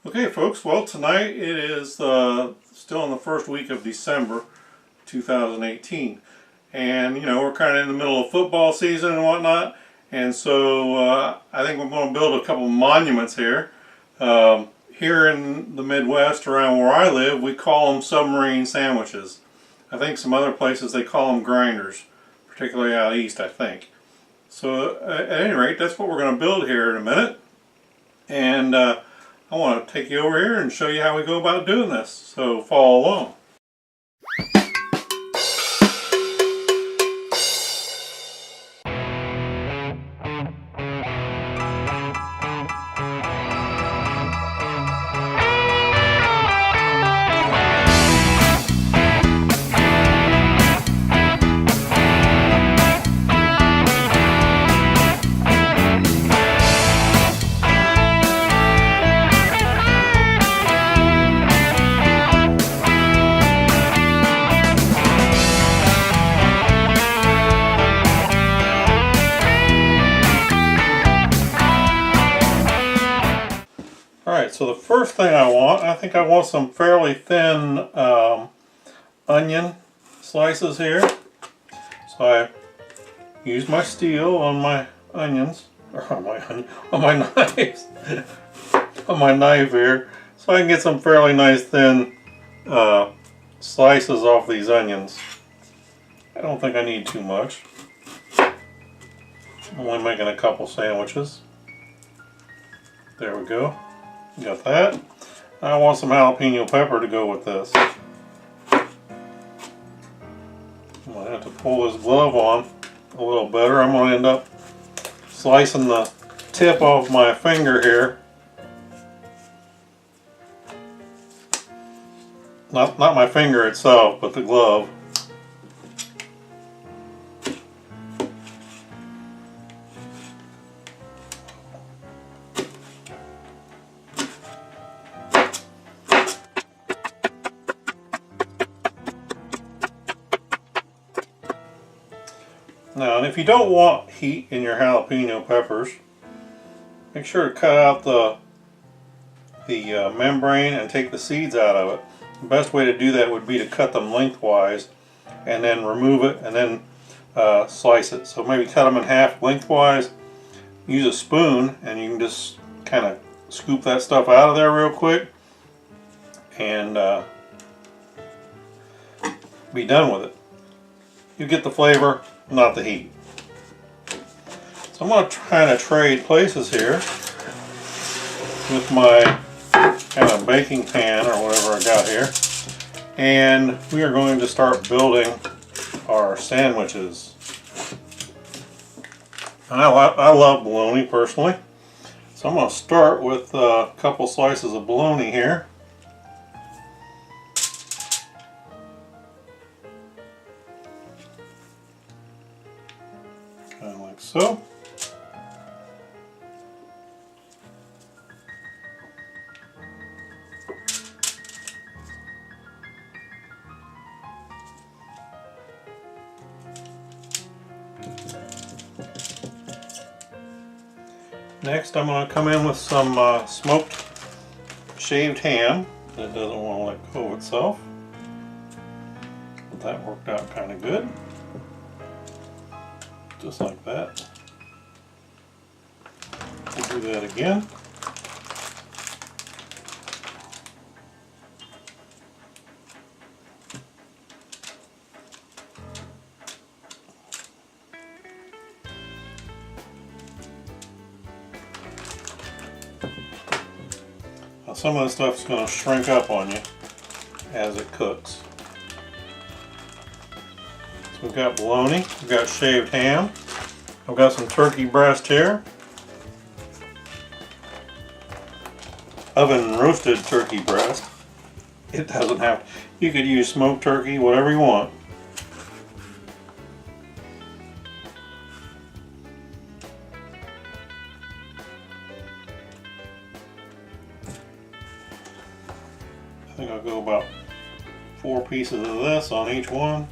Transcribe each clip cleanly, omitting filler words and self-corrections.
Okay folks, well tonight it is still in the first week of December 2018, and you know, we're kind of in the middle of football season and whatnot, and so I think we're going to build a couple monuments here. Here in the Midwest around where I live, we call them submarine sandwiches. I think some other places they call them grinders, particularly out east I think. So at any rate, that's what we're going to build here in a minute, and I want to take you over here and show you how we go about doing this, so follow along. Alright, so the first thing I think I want some fairly thin onion slices here. So I use my steel on my onions, or on my knives, on my knife here, so I can get some fairly nice thin slices off these onions. I don't think I need too much. I'm only making a couple sandwiches. There we go. Got that. I want some jalapeno pepper to go with this. I'm going to have to pull this glove on a little better. I'm going to end up slicing the tip off my finger here. Not my finger itself, but the glove. Now, and if you don't want heat in your jalapeno peppers, make sure to cut out the membrane and take the seeds out of it. The best way to do that would be to cut them lengthwise and then remove it and then slice it. So maybe cut them in half lengthwise, use a spoon, and you can just kind of scoop that stuff out of there real quick and be done with it. You get the flavor, not the heat. So I'm going to try to trade places here with my kind of baking pan or whatever I got here, and we are going to start building our sandwiches. I love bologna personally, so I'm going to start with a couple slices of bologna here. Kind of like so. Next, I'm going to come in with some smoked shaved ham that doesn't want to let go of itself. But that worked out kind of good. Just like that. We'll do that again. Now some of this stuff is going to shrink up on you as it cooks. So we've got bologna, we've got shaved ham, I've got some turkey breast here, oven roasted turkey breast. It doesn't have, you could use smoked turkey, whatever you want. I think I'll go about 4 pieces of this on each one.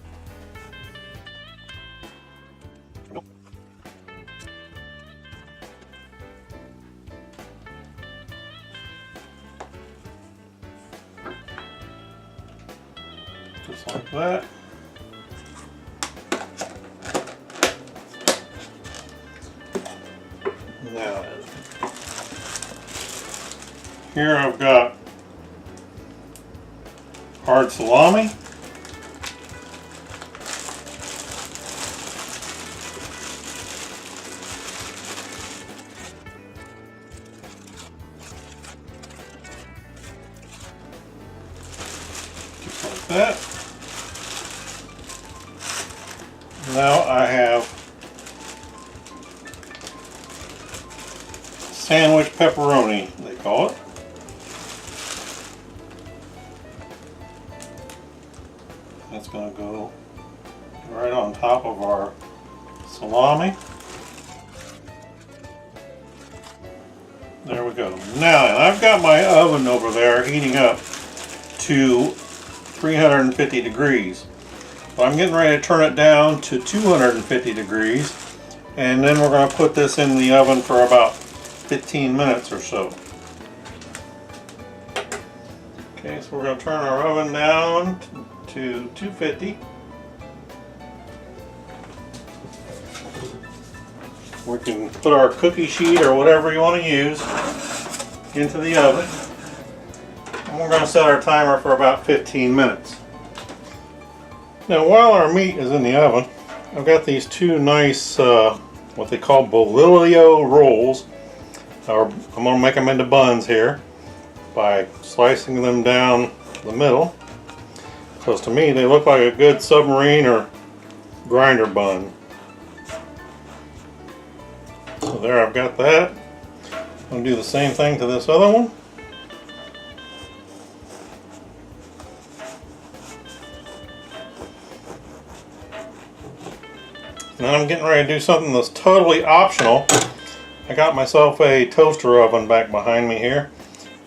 Just like that. Now, here I've got hard salami. Just like that. Now I have sandwich pepperoni, they call it. That's going to go right on top of our salami. There we go. Now, and I've got my oven over there heating up to 350 degrees. So I'm getting ready to turn it down to 250 degrees, and then we're going to put this in the oven for about 15 minutes or so. Okay, so we're going to turn our oven down to 250. We can put our cookie sheet or whatever you want to use into the oven. And we're going to set our timer for about 15 minutes. Now while our meat is in the oven, I've got these two nice what they call bolillo rolls. I'm going to make them into buns here by slicing them down the middle, because to me they look like a good submarine or grinder bun. So there, I've got that. I'm going to do the same thing to this other one. Now I'm getting ready to do something that's totally optional. I got myself a toaster oven back behind me here,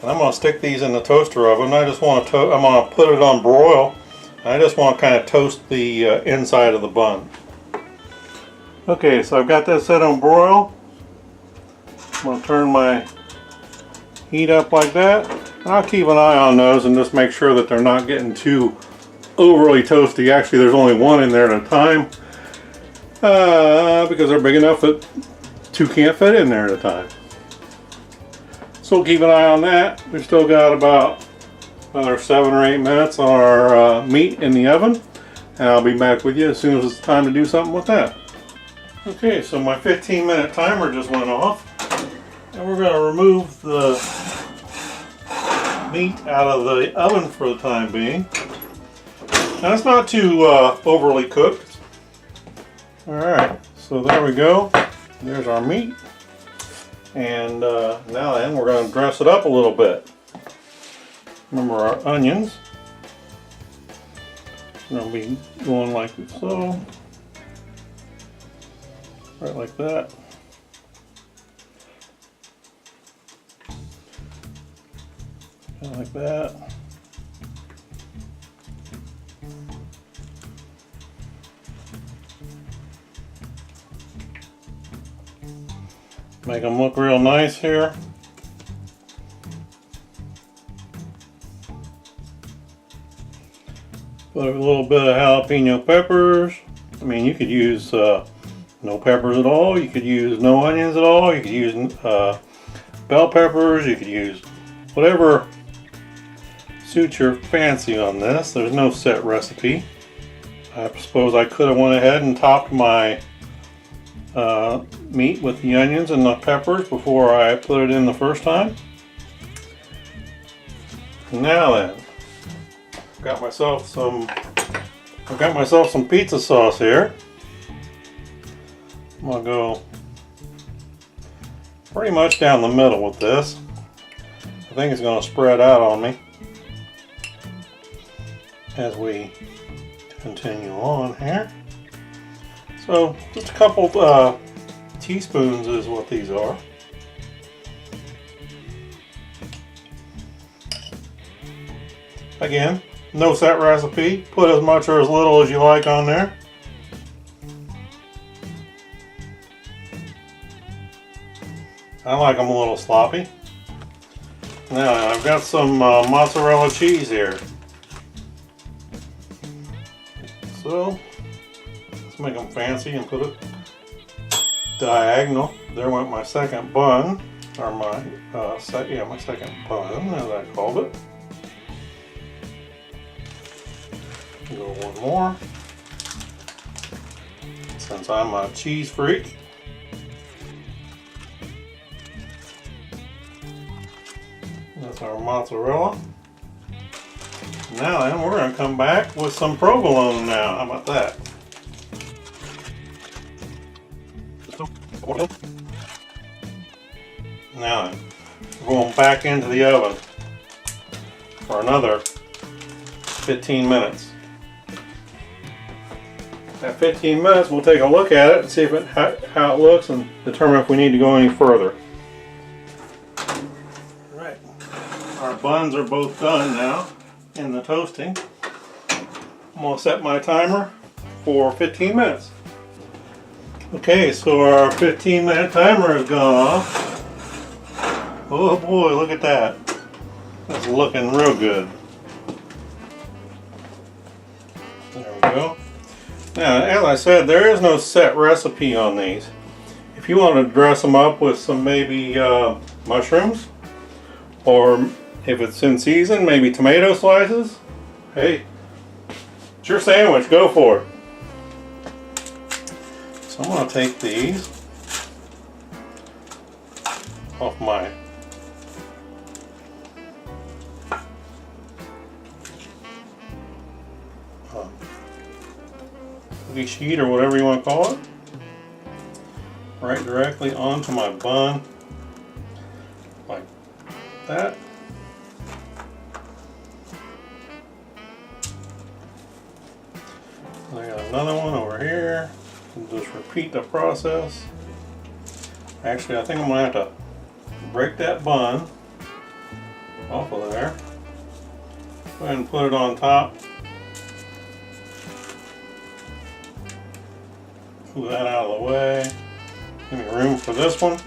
and I'm going to stick these in the toaster oven. I just want to I'm going to put it on broil. I just want to kind of toast the inside of the bun. Okay, so I've got that set on broil. I'm going to turn my heat up like that, and I'll keep an eye on those and just make sure that they're not getting too overly toasty. Actually, there's only one in there at a time because they're big enough that two can't fit in there at a time. So we'll keep an eye on that. We've still got about another 7 or 8 minutes on our meat in the oven, and I'll be back with you as soon as it's time to do something with that. Okay, so my 15-minute timer just went off, and we're going to remove the meat out of the oven for the time being. Now it's not too overly cooked. Alright, so there we go. There's our meat. And now then, we're going to dress it up a little bit. Remember our onions. They'll be going like so. Right like that. Kind of like that. Make them look real nice here. Put a little bit of jalapeno peppers. I mean, you could use no peppers at all. You could use no onions at all. You could use bell peppers. You could use whatever suits your fancy on this. There's no set recipe. I suppose I could have went ahead and topped my meat with the onions and the peppers before I put it in the first time. Now then, I've got myself some pizza sauce here. I'm gonna go pretty much down the middle with this. I think it's gonna spread out on me as we continue on here. So just a couple teaspoons is what these are. Again, no set recipe. Put as much or as little as you like on there. I like them a little sloppy. Now I've got some mozzarella cheese here. So let's make them fancy and put it diagonal. There went my second bun, or my my second bun, as I called it. Go one more, since I'm a cheese freak. That's our mozzarella. Now then, we're going to come back with some provolone now. How about that? Now then, we're going back into the oven for another 15 minutes. At 15 minutes, we'll take a look at it and see if how it looks and determine if we need to go any further. Alright, our buns are both done now in the toasting. I'm going to set my timer for 15 minutes. Okay, so our 15-minute timer has gone off. Oh boy, look at that. That's looking real good. There we go. Now, as I said, there is no set recipe on these. If you want to dress them up with some maybe mushrooms, or if it's in season, maybe tomato slices, hey, it's your sandwich, go for it. So I'm going to take these off my cookie sheet, or whatever you want to call it, right directly onto my bun, like that. I got another one over here. Just repeat the process. Actually, I think I'm going to have to break that bun off of there. Go ahead and put it on top. Move that out of the way. Give me room for this one.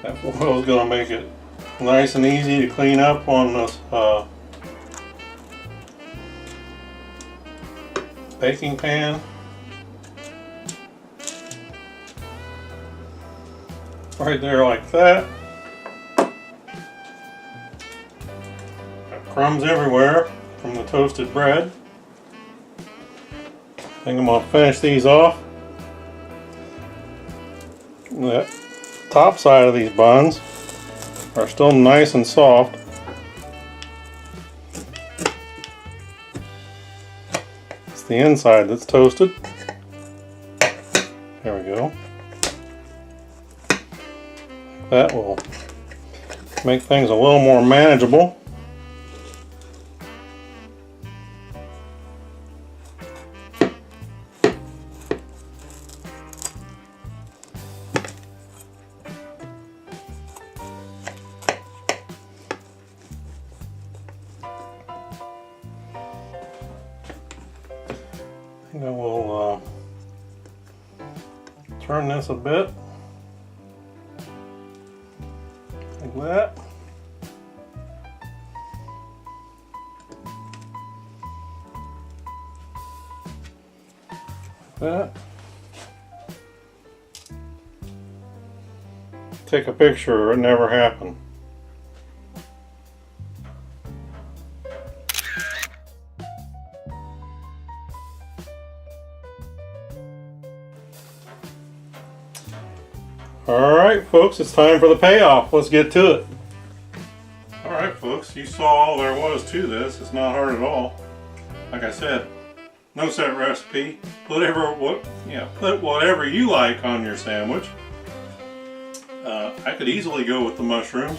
That foil is going to make it nice and easy to clean up on this baking pan. Right there like that. Got crumbs everywhere from the toasted bread. I think I'm going to finish these off. The top side of these buns are still nice and soft. It's the inside that's toasted. There we go. That will make things a little more manageable. I think I will turn this a bit, like that. Like that. Take a picture, it never happened. Alright folks, it's time for the payoff. Let's get to it. Alright folks, you saw all there was to this. It's not hard at all. Like I said, no set recipe. Put whatever you like on your sandwich. I could easily go with the mushrooms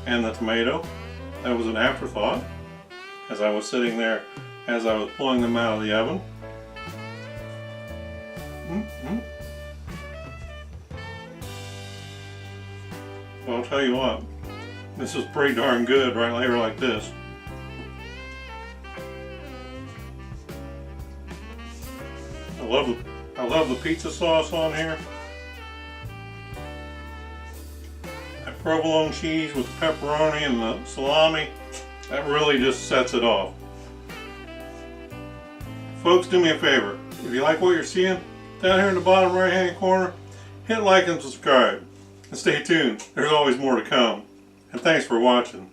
and the tomato. That was an afterthought as I was sitting there as I was pulling them out of the oven. Well, I'll tell you what, this is pretty darn good right here like this. I love the pizza sauce on here. That provolone cheese with the pepperoni and the salami. That really just sets it off. Folks, do me a favor. If you like what you're seeing, down here in the bottom right hand corner, hit like and subscribe. And stay tuned. There's always more to come. And thanks for watching.